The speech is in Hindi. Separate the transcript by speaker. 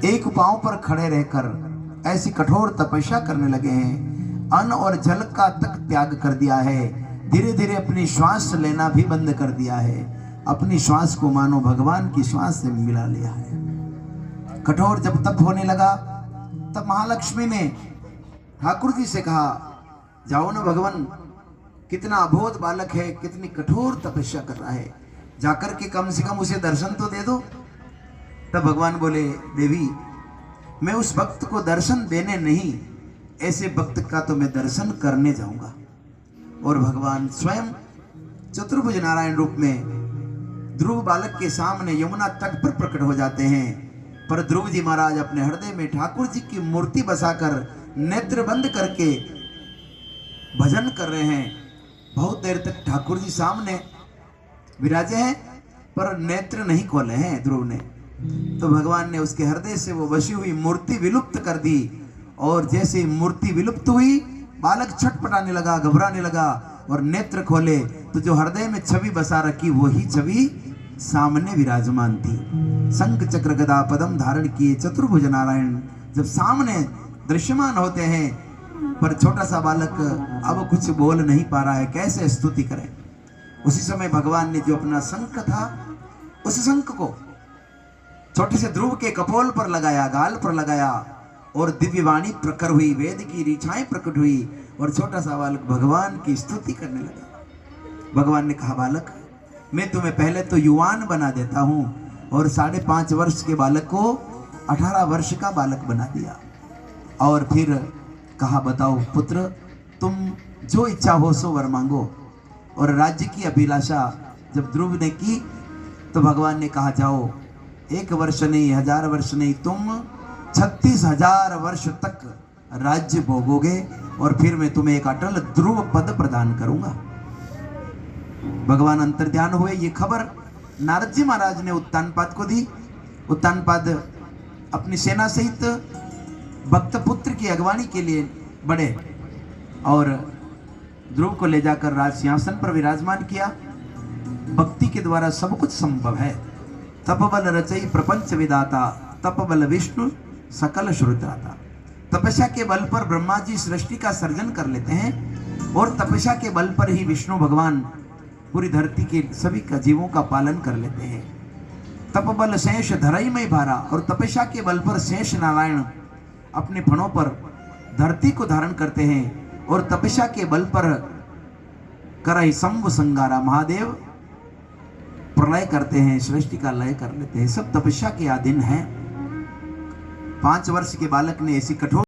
Speaker 1: एक पांव पर खड़े रहकर ऐसी कठोर तपस्या करने लगे हैं। अन्न और जल का तक त्याग कर दिया है। धीरे धीरे अपनी श्वास लेना भी बंद कर दिया है। अपनी श्वास को मानो भगवान की श्वास से मिला लिया है। कठोर जब तप होने लगा तब महालक्ष्मी ने ठाकुर जी से कहा, जाओ ना भगवान, कितना अबोध बालक है, कितनी कठोर तपस्या कर रहा है, जाकर के कम से कम उसे दर्शन तो दे दो। तब भगवान बोले, देवी मैं उस भक्त को दर्शन देने नहीं, ऐसे भक्त का तो मैं दर्शन करने जाऊंगा। और भगवान स्वयं चतुर्भुज नारायण रूप में ध्रुव बालक के सामने यमुना तट पर प्रकट हो जाते हैं। पर ध्रुव जी महाराज अपने हृदय में ठाकुर जी की मूर्ति बसाकर नेत्र बंद करके भजन कर रहे हैं। बहुत देर तक ठाकुर जी सामने विराजे हैं पर नेत्र नहीं खोले हैं ध्रुव ने। तो भगवान ने उसके हृदय से वो बसी हुई मूर्ति विलुप्त कर दी। और जैसे मूर्ति विलुप्त हुई, बालक छटपटाने लगा, घबराने लगा और नेत्र खोले तो जो हृदय में छवि बसा रखी वही छवि सामने विराजमान थी। शंख चक्र गदा पदम धारण किए चतुर्भुज नारायण जब सामने दृश्यमान होते हैं, पर छोटा सा बालक अब कुछ बोल नहीं पा रहा है, कैसे स्तुति करे। उसी समय भगवान ने जो अपना शंख था, उस शंख को छोटे से ध्रुव के कपोल पर लगाया, गाल पर लगाया और दिव्य वाणी प्रकट हुई, वेद की ऋचाएं प्रकट हुई और छोटा सा बालक भगवान की स्तुति करने लगा। भगवान ने कहा, बालक मैं तुम्हें पहले तो युवान बना देता हूं और 5.5 वर्ष के बालक को 18 वर्ष का बालक बना दिया। और फिर कहा, बताओ पुत्र, तुम जो इच्छा हो सो वर मांगो। और राज्य की अभिलाषा जब ध्रुव ने की तो भगवान ने कहा, जाओ 1 वर्ष नहीं, 1000 वर्ष नहीं, तुम 36,000 वर्ष तक राज्य भोगोगे और फिर मैं तुम्हें एक अटल ध्रुव पद प्रदान करूंगा। भगवान अंतर्ध्यान हुए। ये खबर नारद जी महाराज ने उत्तानपाद को दी। उत्तानपाद अपनी सेना सहित भक्त पुत्र की अगवानी के लिए बढ़े और ध्रुव को ले जाकर राज सिंहासन पर विराजमान किया। भक्ति के द्वारा सब कुछ संभव है। तप बल रचई प्रपंच विदाता, तप बल विष्णु सकल श्रुत्राता। तपस्या के बल पर ब्रह्मा जी सृष्टि का सर्जन कर लेते हैं और तपस्या के बल पर ही विष्णु भगवान पूरी धरती के सभी का जीवों का पालन कर लेते हैं। तप बल शेष धरई में भारा, और तपस्या के बल पर शेष नारायण अपने फणों पर धरती को धारण करते हैं और तपस्या के बल पर करई शंभु संगारा, महादेव प्रलय करते हैं, सृष्टि का लय कर लेते हैं। सब तपस्या के अधीन है। 5 वर्ष के बालक ने ऐसी कठोर